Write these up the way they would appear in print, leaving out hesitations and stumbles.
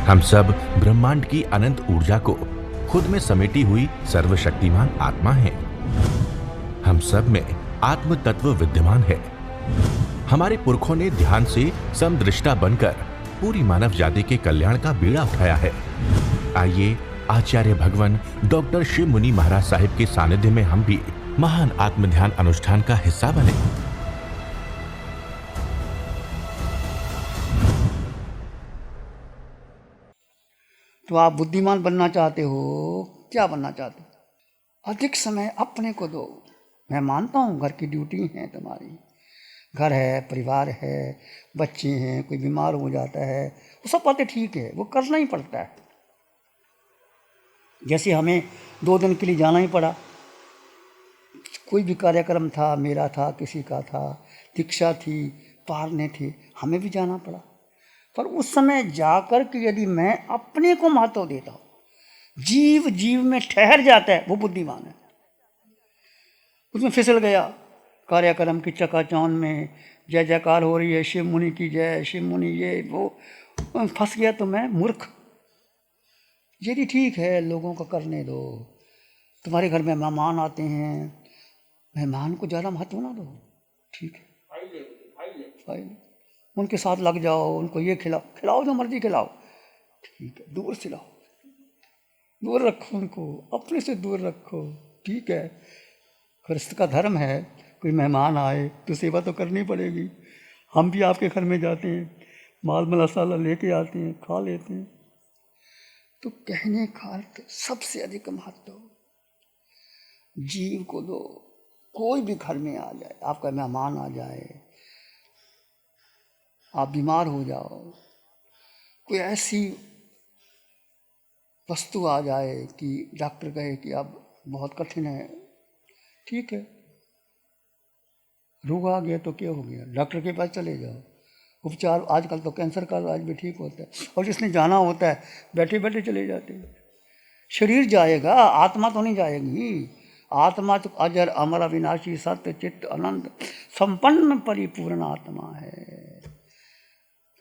हम सब ब्रह्मांड की अनंत ऊर्जा को खुद में समेटी हुई सर्वशक्तिमान आत्मा हैं। हम सब में आत्म तत्व विद्यमान है। हमारे पुरखों ने ध्यान से समदृष्टा बनकर पूरी मानव जाति के कल्याण का बीड़ा उठाया है। आइए आचार्य भगवान डॉक्टर शिव मुनि महाराज साहिब के सानिध्य में हम भी महान आत्म ध्यान अनुष्ठान का हिस्सा बने। तो आप बुद्धिमान बनना चाहते हो, क्या बनना चाहते हो? अधिक समय अपने को दो। मैं मानता हूँ घर की ड्यूटी है तुम्हारी, घर है, परिवार है, बच्चे हैं, कोई बीमार हो जाता है, वो सब बातें ठीक है, वो करना ही पड़ता है। जैसे हमें 2 दिन के लिए जाना ही पड़ा, कोई भी कार्यक्रम था, मेरा था, किसी का था, दीक्षा थी, पारने थे, हमें भी जाना पड़ा। पर उस समय जाकर के यदि मैं अपने को महत्व देता हूँ, जीव जीव में ठहर जाता है, वो बुद्धिमान है। उसमें फिसल गया कार्यक्रम की चकाचौंध में, जय जयकार हो रही है, शिव मुनि की जय, शिव मुनि ये वो, फंस गया तो मैं मूर्ख। यदि ठीक है, लोगों को करने दो। तुम्हारे घर में मेहमान आते हैं, मेहमान को ज़्यादा महत्व ना दो, ठीक है, फाइल उनके साथ लग जाओ, उनको ये खिलाओ जो मर्जी खिलाओ, ठीक है, दूर से लाओ, दूर रखो उनको, अपने से दूर रखो, ठीक है। गृहस्थ का धर्म है, कोई मेहमान आए तो सेवा तो करनी पड़ेगी। हम भी आपके घर में जाते हैं, माल मसाला लेके आते हैं, खा लेते हैं। तो कहने का अर्थ सबसे अधिक महत्व जीव को दो। कोई भी घर में आ जाए, आपका मेहमान आ जाए, आप बीमार हो जाओ, कोई ऐसी वस्तु आ जाए कि डॉक्टर कहे कि अब बहुत कठिन है, ठीक है, रोग आ गया तो क्या हो गया, डॉक्टर के पास चले जाओ, उपचार। आजकल तो कैंसर का इलाज भी ठीक होता है, और जिसने जाना होता है बैठे बैठे चले जाते हैं। शरीर जाएगा, आत्मा तो नहीं जाएगी। आत्मा तो अजर अमर अविनाशी सत्य चित्त अनंत संपन्न परिपूर्ण आत्मा है।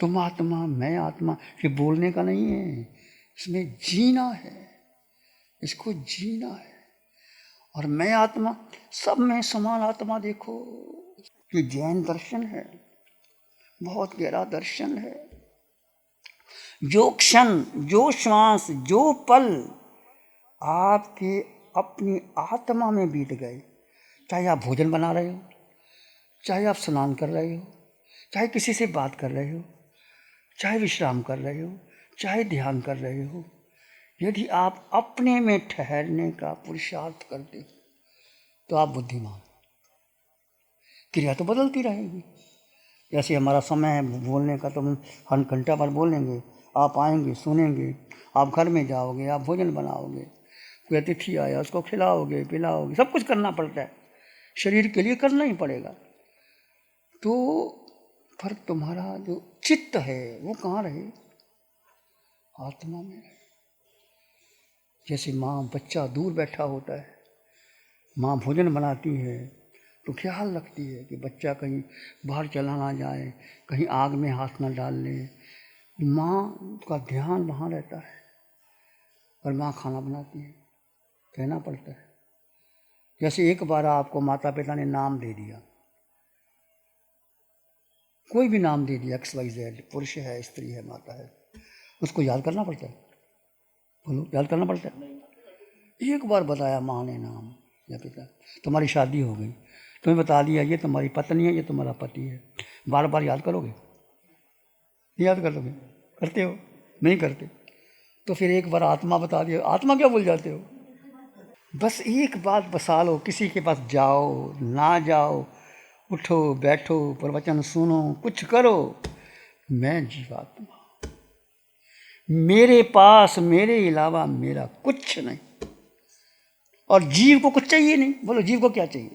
तुम आत्मा, मैं आत्मा, ये बोलने का नहीं है, इसमें जीना है, इसको जीना है। और मैं आत्मा, सब में समान आत्मा देखो। ये जैन दर्शन है, बहुत गहरा दर्शन है। जो क्षण, जो श्वास, जो पल आपके अपनी आत्मा में बीत गए, चाहे आप भोजन बना रहे हो, चाहे आप स्नान कर रहे हो, चाहे किसी से बात कर रहे हो, चाहे विश्राम कर रहे हो, चाहे ध्यान कर रहे हो, यदि आप अपने में ठहरने का पुरुषार्थ करते हो तो आप बुद्धिमान। क्रिया तो बदलती रहेगी। जैसे हमारा समय है बोलने का, तो हम घंटा भर बोलेंगे, आप आएंगे, सुनेंगे, आप घर में जाओगे, आप भोजन बनाओगे, कोई अतिथि आया उसको खिलाओगे, पिलाओगे, सब कुछ करना पड़ता है, शरीर के लिए करना ही पड़ेगा। तो पर तुम्हारा जो चित्त है वो कहाँ रहे? आत्मा में रहे। जैसे माँ, बच्चा दूर बैठा होता है, माँ भोजन बनाती है तो ख्याल रखती है कि बच्चा कहीं बाहर चला ना जाए, कहीं आग में हाथ ना डाल ले। माँ का ध्यान वहाँ रहता है। और माँ खाना बनाती है, कहना पड़ता है। जैसे एक बार आपको माता पिता ने नाम दे दिया, कोई भी नाम दे दिया, XYZ, पुरुष है, स्त्री है, माता है, उसको याद करना पड़ता है। बोलो, याद करना पड़ता है। एक बार बताया माँ ने नाम या पिता, तुम्हारी शादी हो गई, तुम्हें बता दिया ये तुम्हारी पत्नी है, ये तुम्हारा पति है, बार बार याद करोगे? याद कर लोगे? करते हो? नहीं करते। तो फिर एक बार आत्मा बता दिया, आत्मा क्या भूल जाते हो? बस एक बात बसा लो, किसी के पास जाओ ना जाओ, उठो बैठो, प्रवचन सुनो, कुछ करो, मैं जीवात्मा, मेरे पास मेरे अलावा मेरा कुछ नहीं। और जीव को कुछ चाहिए नहीं। बोलो, जीव को क्या चाहिए?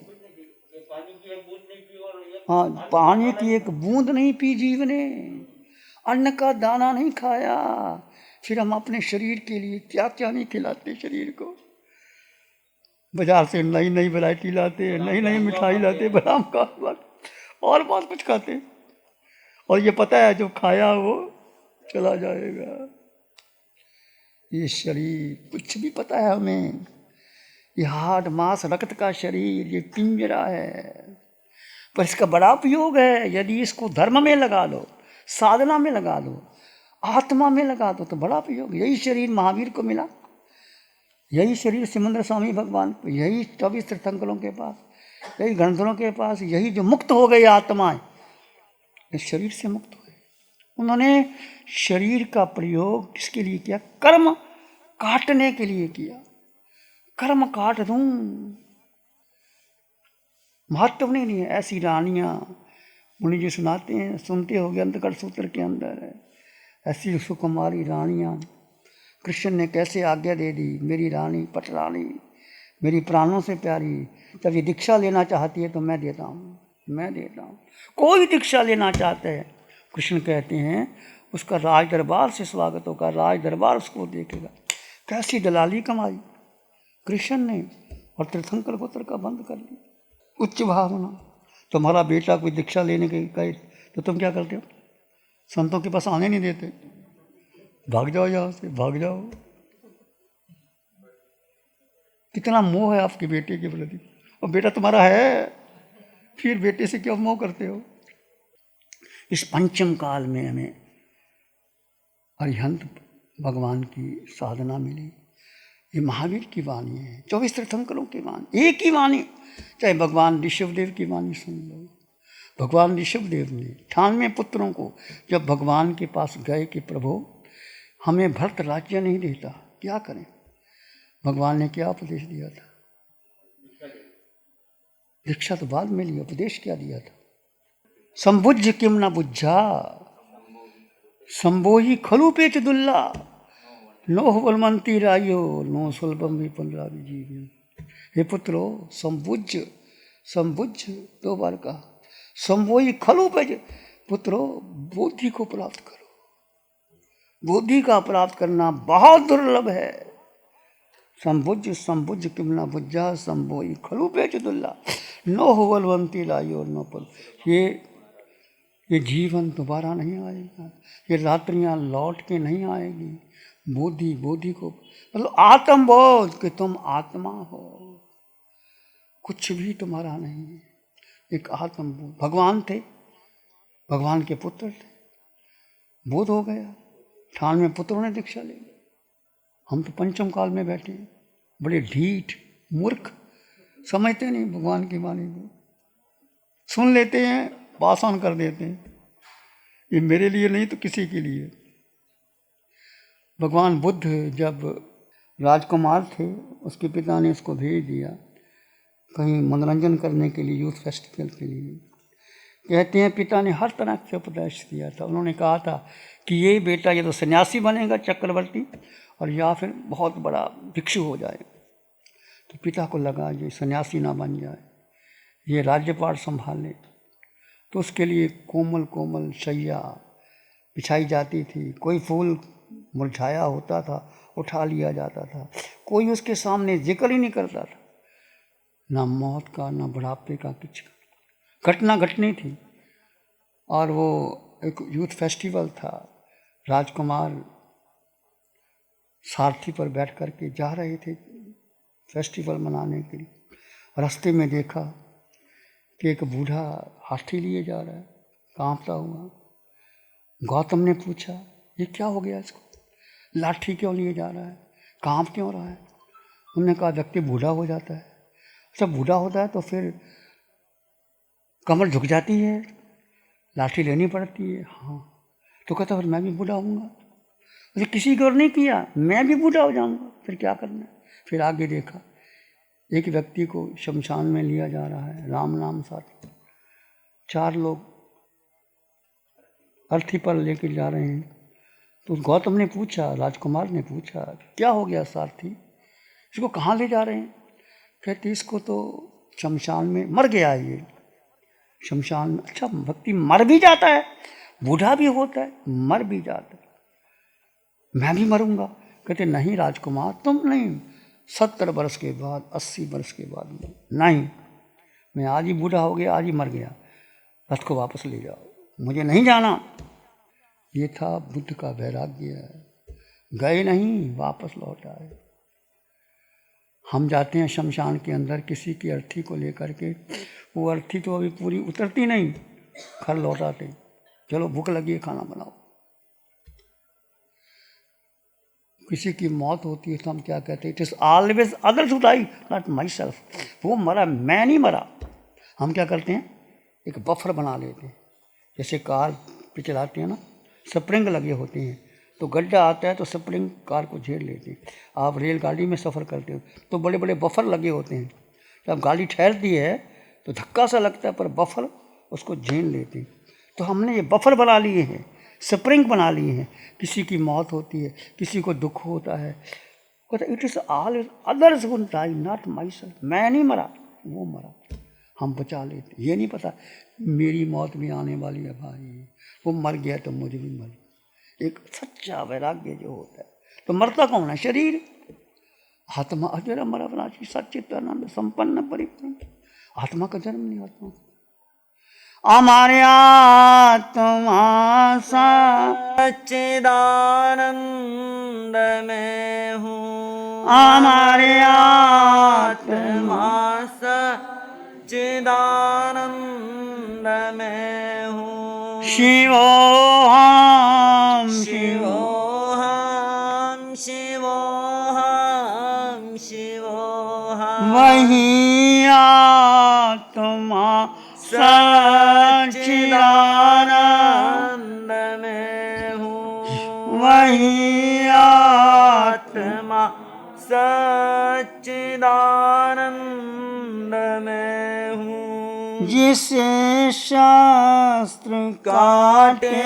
हाँ, पानी की एक बूंद नहीं पी जीव ने, अन्न का दाना नहीं खाया, फिर हम अपने शरीर के लिए क्या क्या नहीं खिलाते शरीर को। बाजार से नई नई वैरायटी लाते, नई नई मिठाई लाते, बादाम का और बहुत कुछ खाते, और ये पता है जो खाया वो चला जाएगा। ये शरीर कुछ भी पता है हमें, ये हाड मांस रक्त का शरीर, ये पिंजरा है, पर इसका बड़ा उपयोग है। यदि इसको धर्म में लगा लो, साधना में लगा दो, आत्मा में लगा दो तो बड़ा उपयोग। यही शरीर महावीर को मिला, यही शरीर सिमंदर स्वामी भगवान को, यही 24 तीर्थंकरों के पास, यही गणधरों के पास, यही जो मुक्त हो गई आत्माएं, इस शरीर से मुक्त हुए। उन्होंने शरीर का प्रयोग किसके लिए किया? कर्म काटने के लिए किया। कर्म काट दूं, महत्व नहीं है। ऐसी रानियां मुनि जी सुनाते हैं, सुनते होगे अंतकर्ष सूत्र के अंदर है, ऐसी सुकुमारी रानियां कृष्ण ने कैसे आज्ञा दे दी, मेरी रानी पटरानी, मेरी प्राणों से प्यारी, जब ये दीक्षा लेना चाहती है तो मैं देता हूँ, मैं देता हूँ। कोई दीक्षा लेना चाहते हैं, कृष्ण कहते हैं उसका राज दरबार से स्वागत होगा, राज दरबार उसको देखेगा। कैसी दलाली कमाई कृष्ण ने, और तीर्थंकर गोत्र का बंद कर दिया। उच्च भावना। तुम्हारा बेटा कोई दीक्षा लेने के कहे तो तुम क्या करते हो? संतों के पास आने नहीं देते, भाग जाओ यहाँ से, भाग जाओ। कितना मोह है आपके बेटे के प्रति, और बेटा तुम्हारा है, फिर बेटे से क्यों मोह करते हो? इस पंचम काल में हमें अरिहंत भगवान की साधना मिली। ये महावीर की वाणी है, 24 तीर्थंकरों की वाणी, एक ही वाणी। चाहे भगवान ऋषभदेव की वाणी सुन लो। भगवान ऋषभदेव ने 98 पुत्रों को जब भगवान के पास गए कि प्रभु हमें भरत राज्य नहीं देता, क्या करें? भगवान ने क्या उपदेश दिया था? दीक्षा तो बाद में ली, उपदेश क्या दिया था? संबुझ किम न बुझा, संबोही खलु पेच दुल्ला, नोह बलमंती रायो, नो सुलभम भी पंद्रह जीव। हे पुत्रो, संबुझ, संबुझ 2 बार कहा, संबोही खलु पेच, पुत्रो बुद्धि को प्राप्त करो। बुद्धि का प्राप्त करना बहुत दुर्लभ है। संबुझ, संबुझ किम न बुझा, संबोही खलु पेच दुल्ला, नोह बलवंती लायो नो पल। ये जीवन दोबारा नहीं आएगा, ये रात्रियां लौट के नहीं आएगी। बुद्धि, बुद्धि को मतलब आत्मबोध कि तुम आत्मा हो, कुछ भी तुम्हारा नहीं है, एक आत्मबोध। भगवान थे, भगवान के पुत्र थे, बोध हो गया, 98 पुत्रों ने दीक्षा ली। हम तो पंचम काल में बैठे हैं, बड़े ढीठ मूर्ख, समझते नहीं भगवान की वाणी को, सुन लेते हैं, पास ऑन कर देते हैं, ये मेरे लिए नहीं तो किसी के लिए। भगवान बुद्ध जब राजकुमार थे, उसके पिता ने उसको भेज दिया कहीं मनोरंजन करने के लिए, यूथ फेस्टिवल के लिए। कहते हैं पिता ने हर तरह से उपदेश दिया था। उन्होंने कहा था कि ये बेटा ये तो सन्यासी बनेगा चक्रवर्ती, और या फिर बहुत बड़ा भिक्षु हो जाए। तो पिता को लगा ये सन्यासी ना बन जाए, ये राज्यपाट संभाले। तो उसके लिए कोमल कोमल शैया बिछाई जाती थी, कोई फूल मुरझाया होता था उठा लिया जाता था, कोई उसके सामने जिक्र ही नहीं करता था, ना मौत का ना बुढ़ापे का, कुछ घटना घटनी थी। और वो एक यूथ फेस्टिवल था, राजकुमार सारथी पर बैठ कर के जा रहे थे फेस्टिवल मनाने के लिए। रास्ते में देखा कि एक बूढ़ा हाथी लिए जा रहा है, कांपता हुआ। गौतम ने पूछा ये क्या हो गया इसको, लाठी क्यों लिए जा रहा है, कांप क्यों रहा है? उन्होंने कहा व्यक्ति बूढ़ा हो जाता है। जब बूढ़ा होता है तो फिर कमर झुक जाती है, लाठी लेनी पड़ती है। हाँ, तो कहता फिर मैं भी बूढ़ा होऊंगा, मुझे किसी गौर नहीं किया, मैं भी बूढ़ा हो जाऊंगा, फिर क्या करना है? फिर आगे देखा एक व्यक्ति को शमशान में लिया जा रहा है, राम नाम साथ 4 लोग अर्थी पर लेकर जा रहे हैं। तो गौतम ने पूछा, राजकुमार ने पूछा क्या हो गया सारथी, इसको कहाँ ले जा रहे हैं? कहते इसको तो शमशान में, मर गया है ये शमशान में। अच्छा, व्यक्ति मर भी जाता है, बूढ़ा भी होता है, मर भी जाता है, मैं भी मरूंगा? कहते नहीं राजकुमार, तुम नहीं, 70 वर्ष के बाद, 80 वर्ष के बाद नहीं, मैं आज ही बूढ़ा हो गया, आज ही मर गया, रथ को वापस ले जाओ, मुझे नहीं जाना। ये था बुद्ध का वैराग्य। गए नहीं, वापस लौट आए। हम जाते हैं शमशान के अंदर किसी की अर्थी को लेकर के, वो अर्थी तो अभी पूरी उतरती नहीं, घर लौट आते, चलो भूख लगी है खाना बनाओ। किसी की मौत होती है तो हम क्या कहते हैं, it is always others who die not myself. वो मरा, मैं नहीं मरा। हम क्या करते हैं, एक बफर बना लेते हैं, जैसे कार पे चलाते हैं ना, स्प्रिंग लगे होते हैं, तो गड्ढा आता है तो स्प्रिंग कार को झेल लेते हैं। आप रेलगाड़ी में सफ़र करते हो तो बड़े बड़े बफर लगे होते हैं, जब गाड़ी ठहरती है तो धक्का सा लगता है पर बफर उसको झेल लेते हैं। तो हमने ये बफर बना लिए हैं, स्प्रिंग बना लिए हैं। किसी की मौत होती है, किसी को दुख होता है, कहते it is all others who die not myself. मैं नहीं मरा, वो मरा, हम बचा लेते। ये नहीं पता मेरी मौत भी आने वाली है भाई, वो मर गया तो मुझे भी मर। एक सच्चा वैराग्य जो होता है, तो मरता कौन है, शरीर। आत्मा अजर अमर अविनाशी सच्चिदानंद संपन्न परिपूर्ण। आत्मा का जन्म नहीं, आत्मा हमारे आत्मा सच्चिदानंद में हूँ, हमारे आत्मा सच्चिदानंद में हूँ। शिवोहम शिवोहम शिवोहम शिवोहम वही आत्मा सच्चिदानंद में हूँ। वही आत्मा सच्चिदानंद में हूँ। जिसे शास्त्र काटे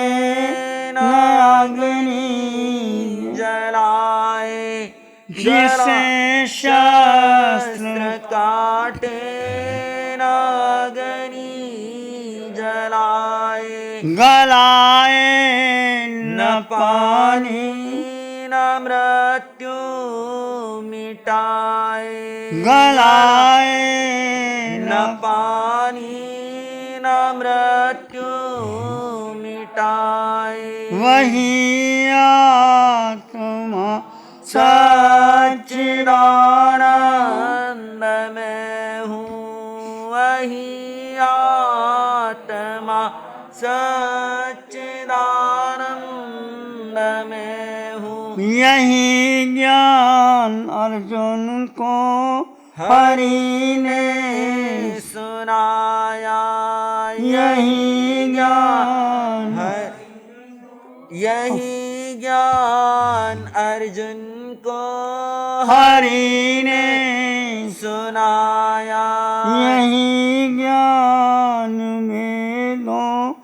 न अग्नि जलाए, जिसे शास्त्र काटे न अग्नि जलाए, गलाए न पानी न मृत्यु मिटाए, गलाए न पानी न मृत्यु मिटाए। वही आत्मा सच्चिदानंद में हूँ, वही आत्मा सच्चिदानंद में हूँ। यही ज्ञान अर्जुन को हरि ने सुनाया, यही ज्ञान यही ज्ञान अर्जुन को हरि ने सुनाया। यही ज्ञान वेदों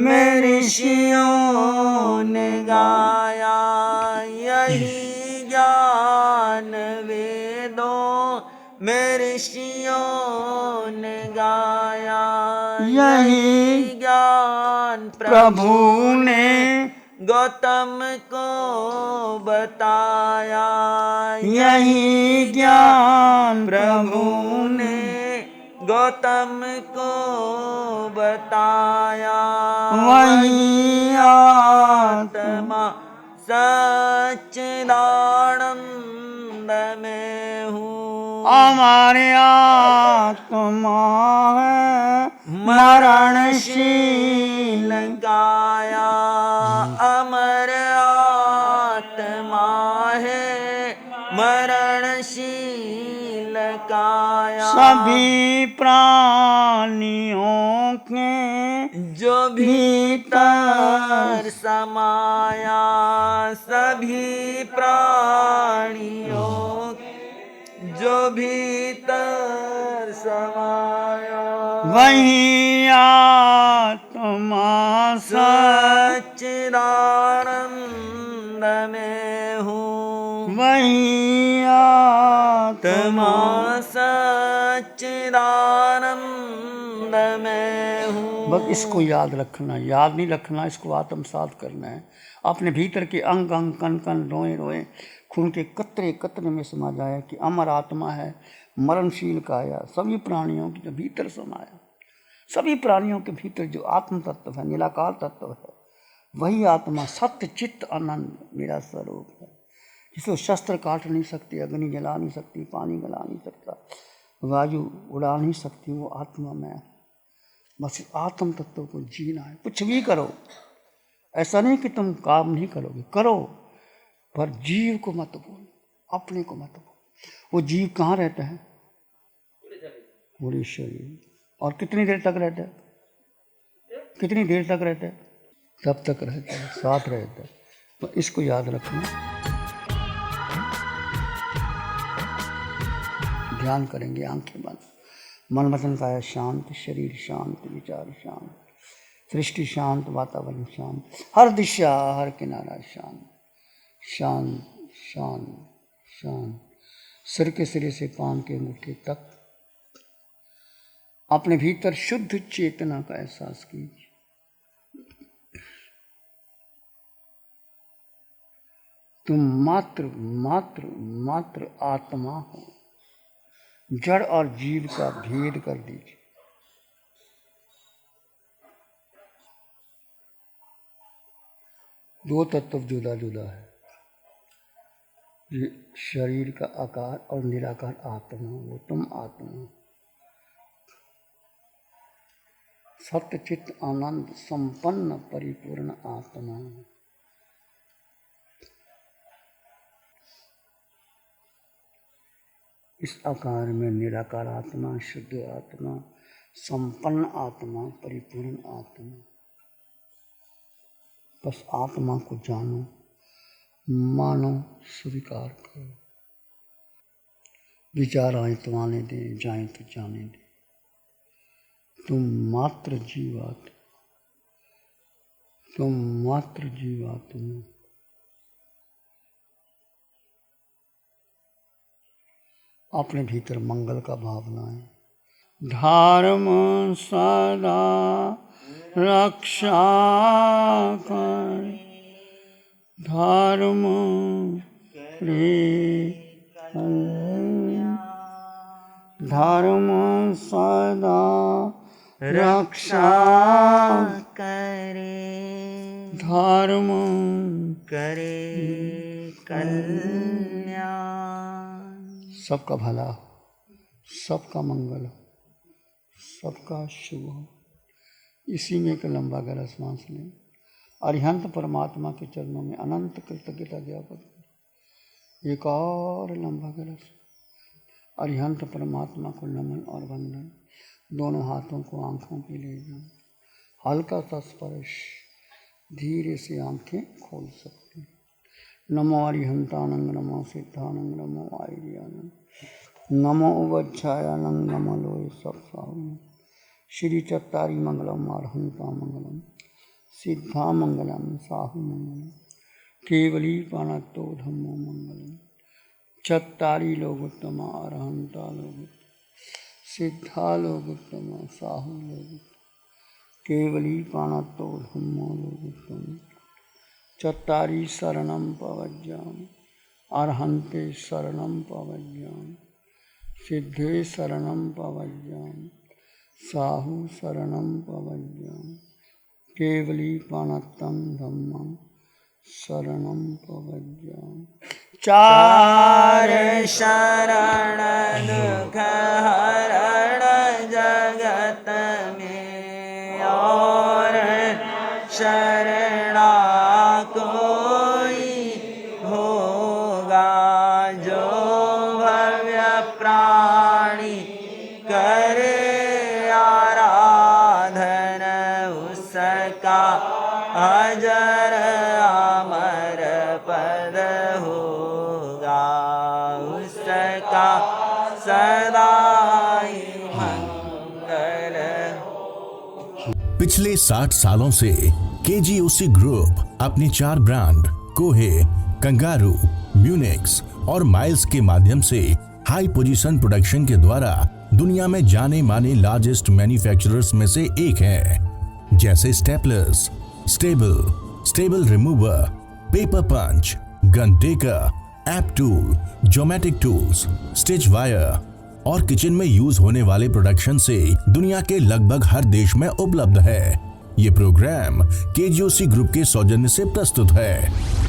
में ऋषियों ने गाया, यही ज्ञान वेदों में ऋषियों ने गाया। यही ज्ञान प्रभु ने गौतम को बताया, यही ज्ञान प्रभु ने गौतम को बताया। वही आत्मा सच्चिदानंद में हूँ। हमारे आत्मा है मरणशील काया, अमर आत्मा है मरणशील काया। सभी प्राणियों के जो भीतर समाया, सभी प्राणियों जो भीतर समाया। वही आत्मा सच्चिदानंद में हूँ, वही आत्मा सच्चिदानंद में हूँ। बस इसको याद रखना, याद नहीं रखना, इसको आत्मसात करना है। अपने भीतर के अंग अंग कण कण रोए रोए खून के कतरे कतरे में समा जाए कि अमर आत्मा है मरणशील काया, सभी प्राणियों के भीतर समाया। सभी प्राणियों के भीतर जो आत्म तत्व है, निराकार तत्व है, वही आत्मा सत्य चित्त आनंद मेरा स्वरूप है। जिसको शस्त्र काट नहीं सकती, अग्नि जला नहीं सकती, पानी गला नहीं सकता, वायु उड़ा नहीं सकती, वो आत्मा में। बस आत्म तत्व को जीना है। कुछ भी करो, ऐसा नहीं कि तुम काम नहीं करोगे, करो, पर जीव को मत भूलो, अपने को मत भूलो। वो जीव कहाँ रहता है? पूरे शरीर। और कितनी देर तक रहता है? कितनी देर तक रहता है? तब तक रहता है, साथ रहता है। तो इसको याद रखना। ध्यान करेंगे, आंखें बंद, मन वचन काया शांत, शरीर शांत, विचार शांत, सृष्टि शांत, वातावरण शांत, हर दिशा हर किनारा शांत, शांत शांत शांत। सिर के सिरे से पांव के अंगूठे तक अपने भीतर शुद्ध चेतना का एहसास कीजिए। तुम मात्र मात्र मात्र आत्मा हो। जड़ और जीव का भेद कर दीजिए। दो तत्व जुदा जुदा है। ये शरीर का आकार और निराकार आत्मा, वो तुम आत्मा हो। सत्य चित्त आनंद संपन्न परिपूर्ण आत्मा। इस आकार में निराकार आत्मा, शुद्ध आत्मा, संपन्न आत्मा, परिपूर्ण आत्मा। बस आत्मा को जानो, मानो, स्वीकार करो। विचार आए तो आने दे, जाए तो जाने दे। तुम मात्र जीवात्मा, तुम मात्र जीवात्मा। अपने भीतर मंगल का भावना है। धर्म सदा रक्षा कर, धर्म रे धर्म सदा रक्षा करे, धर्म करे कल्याण। सबका भला हो, सबका मंगल हो, सबका शुभ हो। इसी में एक लंबा गहरा सांस लें। अरिहंत परमात्मा के चरणों में अनंत कृतज्ञता ज्ञापन करें। एक और लंबा गहरा सांस। अरिहंत परमात्मा को नमन और वंदन। दोनों हाथों को आंखों पे ले जाएं। हल्का सा स्पर्श, धीरे से आंखें खोल सकते हैं। नमो अरिहंतानंद, नमो सिद्धानंद, नमो आर्यानंद, नमो वज्रायानंद, नमो लोय सब साहु। श्री चत्तारी मंगलम, अरहंता मंगलम, सिद्धा मंगलम, साहु मंगलम, केवली पानतो धम्मो मंगलम। चत्तारी लोगोत्तम, अरहंता लोगोत्तम, सिद्धा लोगोत्तम, साहु लोगोत्तम, केवली पानतो धम्मो लोगोत्तम। चत्तारी शरणं पवज्यामि, अरहन्ते शरणं पवज्यामि, सिद्धे शरणं पवज्यामि, साहु शरणं पवज्यामि, केवली पानत्तं धम्मं शरणं पवज्यामि। चार शरण दुख हरण जगत में, और शरणा कोई होगा। जो भव्य प्राणी करे आराधन, उसका अजर अमर पद होगा, उसका सदा ही मंगल। पिछले 60 सालों से केजीओसी ग्रुप अपने 4 ब्रांड कोहे, कंगारू, म्यूनिक्स और माइल्स के माध्यम से हाई पोजीशन प्रोडक्शन के द्वारा दुनिया में जाने माने लार्जेस्ट मैन्युफैक्चरर्स में से एक है। जैसे staplers, staple remover, paper punch, gun tacker, app tool, geometric tools, stitch wire और किचन में यूज होने वाले प्रोडक्शन से दुनिया के लगभग हर देश में उपलब्ध है। ये प्रोग्राम केजीओसी ग्रुप के सौजन्य से प्रस्तुत है।